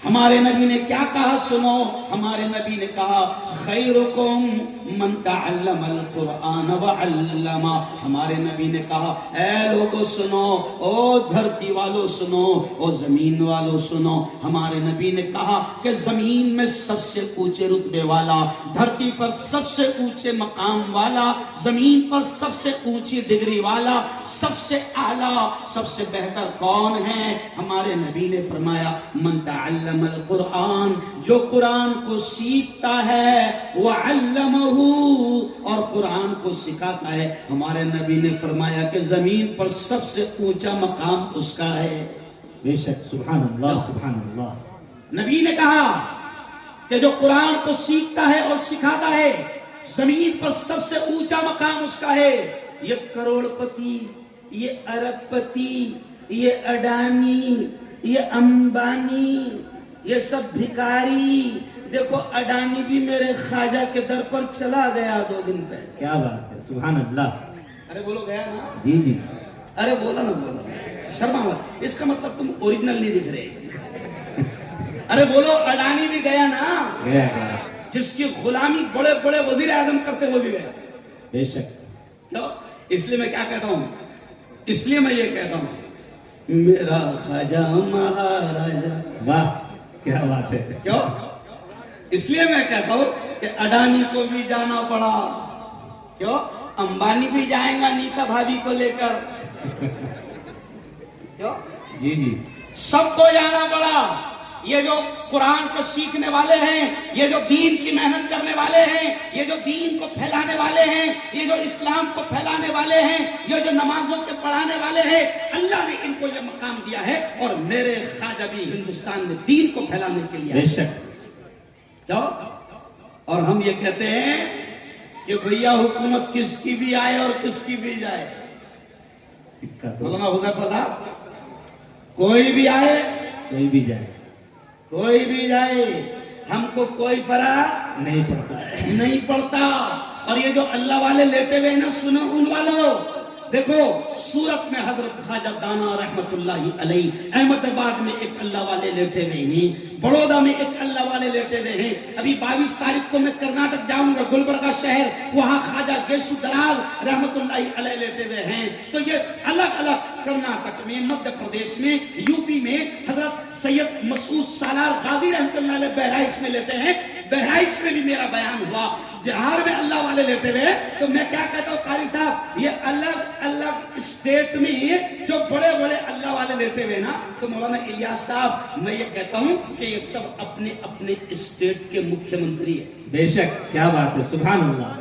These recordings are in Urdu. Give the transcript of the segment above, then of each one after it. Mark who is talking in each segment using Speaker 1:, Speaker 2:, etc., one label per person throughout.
Speaker 1: ہمارے نبی نے کیا کہا سنو، ہمارے نبی نے کہا خیرکم من تعلم القرآن وعلما۔ ہمارے نبی نے کہا اے لوگو سنو، او دھرتی والو سنو، او زمین والو سنو، ہمارے نبی نے کہا کہ زمین میں سب سے اونچے رتبے والا، دھرتی پر سب سے اونچے مقام والا، زمین پر سب سے اونچی ڈگری والا، سب سے اعلیٰ، سب سے بہتر کون ہے؟ ہمارے نبی نے فرمایا من تعلم القرآن، جو قرآن کو سیکھتا ہے، وعلمہ، اور قرآن کو سکھاتا ہے۔ ہمارے نبی نے فرمایا کہ زمین پر سب سے اونچا مقام اس کا ہے۔
Speaker 2: بے شک، سبحان اللہ سبحان اللہ۔
Speaker 1: نبی نے کہا کہ جو قرآن کو سیکھتا ہے اور سکھاتا ہے، زمین پر سب سے اونچا مقام اس کا ہے۔ یہ کروڑ پتی، یہ ارب پتی، یہ اڈانی، یہ امبانی، یہ سب بھکاری، دیکھو اڈانی بھی میرے خواجہ کے در پر چلا گیا 2 دن پہلے۔
Speaker 2: کیا بات ہے، سبحان اللہ۔
Speaker 1: ارے بولو گیا نا؟
Speaker 2: جی جی،
Speaker 1: ارے بولا نا، بولا شرما مت، اس کا مطلب تم اوریجنل نہیں دکھ رہے۔ ارے بولو اڈانی بھی گیا نا؟
Speaker 2: گیا گیا،
Speaker 1: جس کی غلامی بڑے بڑے وزیر اعظم کرتے وہ بھی گیا۔
Speaker 2: بے شک۔
Speaker 1: کیوں؟ اس لیے میں کیا کہتا ہوں، اس لیے میں یہ کہتا ہوں میرا خواجہ مہاراجا۔
Speaker 2: واہ، کیا بات ہے۔
Speaker 1: کیوں؟ اس لیے میں کہتا ہوں کہ اڈانی کو بھی جانا پڑا، کیوں؟ امبانی بھی جائیں گا نیتا بھابھی کو لے کر، کیوں؟
Speaker 2: جی جی،
Speaker 1: سب کو جانا پڑا۔ یہ جو قرآن کو سیکھنے والے ہیں، یہ جو دین کی محنت کرنے والے ہیں، یہ جو دین کو پھیلانے والے ہیں، یہ جو اسلام کو پھیلانے والے ہیں، یہ جو نمازوں کے پڑھانے والے ہیں، اللہ نے ان کو یہ مقام دیا ہے، اور میرے خواجہ بھی ہندوستان میں دین کو پھیلانے کے لیے۔
Speaker 2: بے شک۔
Speaker 1: کیوں؟ اور ہم یہ کہتے ہیں کہ بھیا حکومت کس کی بھی آئے اور کس کی بھی جائے،
Speaker 2: سکہ تو
Speaker 1: مولانا حذیفہ صاحب، کوئی بھی آئے
Speaker 2: کوئی بھی جائے،
Speaker 1: کوئی بھی جائے، ہم کو کوئی فرق
Speaker 2: نہیں پڑتا ہے۔
Speaker 1: نہیں پڑتا۔ اور یہ جو اللہ والے لیٹے ہوئے نا، سنو ان والوں، دیکھو سورت میں حضرت خواجہ دانا رحمت اللہ علیہ، احمد آباد میں ایک اللہ والے لیٹے ہوئے ہیں، بڑودا میں ایک اللہ والے لیٹے ہوئے ہیں۔ ابھی 22 تاریخ کو میں کرناٹک جاؤں گا، گلبرگہ شہر، وہاں خواجہ گیسو دراز رحمت اللہ علیہ لیٹے ہوئے ہیں۔ تو یہ الگ الگ کرناٹک میں، مدھیہ پردیش میں، یو پی میں حضرت سید مسعود سالار غازی رحمت اللہ علیہ بہرائچ میں لیتے ہیں، بہرائچ میں بھی میرا بیان ہوا، بہار میں اللہ والے لیتے ہوئے۔ تو میں کیا کہتا ہوں قاری صاحب، یہ الگ الگ اسٹیٹ میں جو بڑے بڑے اللہ والے لیتے ہوئے نا، تو مولانا الیاس صاحب میں یہ کہتا ہوں کہ یہ سب اپنے اپنے اسٹیٹ کے مکھیہ منتری ہیں۔
Speaker 2: بے شک، کیا بات ہے، سبحان اللہ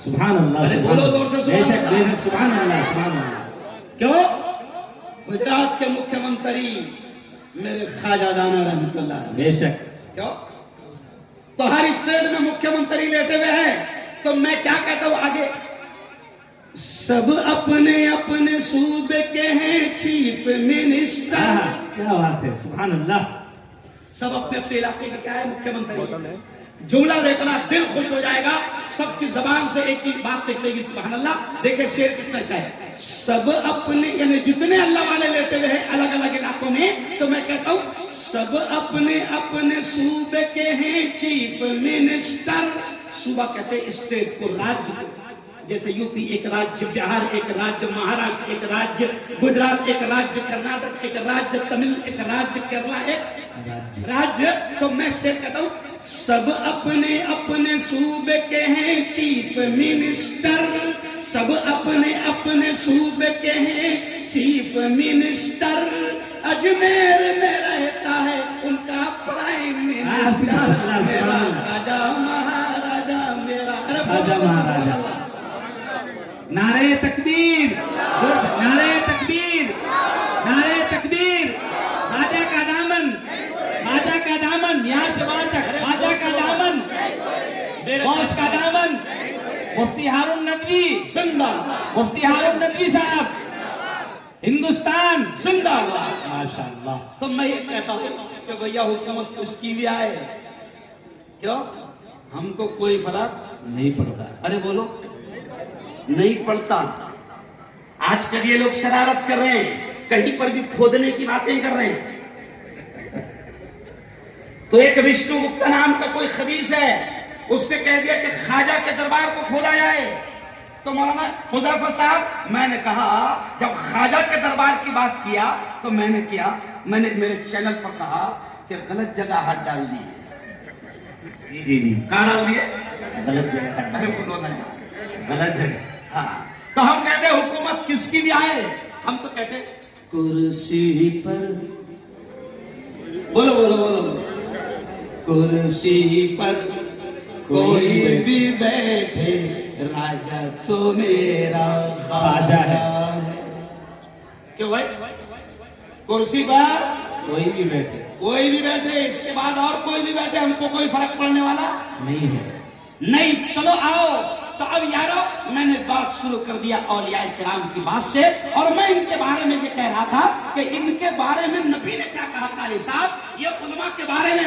Speaker 2: سبحان اللہ
Speaker 1: ارے
Speaker 2: سبحان
Speaker 1: بولو زور سے
Speaker 2: اللہ۔ بے
Speaker 1: سبحان
Speaker 2: شک،
Speaker 1: اللہ۔
Speaker 2: بے شک، سبحان اللہ سبحان اللہ۔
Speaker 1: کیوں؟ گجرات کے مکھیہ منتری میرے خواجہ دانا رحمت اللہ علیہ۔
Speaker 2: بے شک،
Speaker 1: کیوں؟ تو ہر اسٹیٹ میں مکھیہ منتری لیتے ہوئے ہیں۔ تو میں کیا کہتا ہوں آگے، سب اپنے اپنے صوبے کے ہیں چیف منسٹر،
Speaker 2: کیا بات ہے، سبحان اللہ۔
Speaker 1: سب اپنے اپنے علاقے کے کیا ہے مکھیہ منتری۔ جملہ دیکھنا دل خوش ہو جائے گا، سب کی زبان سے ایک ہی بات نکلے گی، سبحان اللہ۔ دیکھیں شعر کتنا چاہے، سب اپنے، یعنی جتنے اللہ والے لیتے ہوئے ہیں الگ الگ علاقوں میں، تو میں کہتا ہوں سب اپنے اپنے صوبے کے ہیں چیف منسٹر۔ صوبہ کہتے ہیں اسٹیٹ کو، راجیہ کو، جیسے یو پی ایک راجیہ، بہار ایک راجیہ، مہاراشٹر ایک راجیہ، گجرات ایک راجیہ، کرناٹک ایک راجیہ، تمل ایک راجیہ، کیرلا ایک راجیہ۔ تو میں سے کہتا ہوں سب اپنے اپنے صوبے کے ہیں چیف منسٹر، سب اپنے اپنے صوبے کے ہیں چیف منسٹر، اجمیر میں رہتا ہے ان کا پرائم منسٹر، میرا خواجہ مہاراجا، میرا
Speaker 2: خواجہ مہاراجا۔ نعرہ تکبیر، نعرہ تکبیر، نعرہ تکبیر۔ خواجہ کا دامن، خواجہ کا دامن، یہاں سے وہاں تک، خواجہ کا دامن، غوث کا دامن۔ مفتی ہارون ندوی
Speaker 1: زندہ،
Speaker 2: مفتی ہارون ندوی صاحب، ہندوستان
Speaker 1: زندہ باد۔
Speaker 2: ماشاءاللہ۔
Speaker 1: تو میں یہ کہتا ہوں کہ بھیا حکومت کس کی بھی آئے، کیوں؟ ہم کو کوئی فرق
Speaker 2: نہیں پڑتا۔
Speaker 1: ارے بولو نہیں پڑتا۔ آج کل یہ لوگ شرارت کر رہے ہیں، کہیں پر بھی کھودنے کی باتیں کر رہے ہیں، تو ایک وشنو گپتا نام کا کوئی خبیث ہے، اس نے کہہ دیا کہ خواجہ کے دربار کو کھولا جائے. تو مولانا حذیفہ صاحب، میں نے کہا جب خواجہ کے دربار کی بات کیا تو میں نے کیا، میں نے میرے چینل پر کہا کہ غلط جگہ ہاتھ ڈال دیے.
Speaker 2: جی جی
Speaker 1: کہاں ڈال دیے؟
Speaker 2: غلط جگہ
Speaker 1: ارے بولو نہیں.
Speaker 2: غلط جگہ.
Speaker 1: ہاں تو ہم کہتے ہیں حکومت کس کی بھی آئے، ہم تو کہتے ہیں کرسی پر، بولو بولو بولو، کرسی پر کوئی بھی بیٹھے راجا تو میرا خواجہ ہے. کیوں بھائی؟ کرسی پر
Speaker 2: کوئی بھی بیٹھے،
Speaker 1: کوئی بھی بیٹھے، اس کے بعد اور کوئی بھی بیٹھے، ہم کو کوئی فرق پڑنے والا
Speaker 2: نہیں ہے.
Speaker 1: نہیں. چلو آؤ. تو اب یارو میں نے بات شروع کر دیا اولیاء کرام کی بات سے، اور میں ان کے بارے میں یہ کہہ رہا تھا کہ ان کے بارے میں نبی نے کیا کہا. قاری صاحب یہ علماء کے بارے میں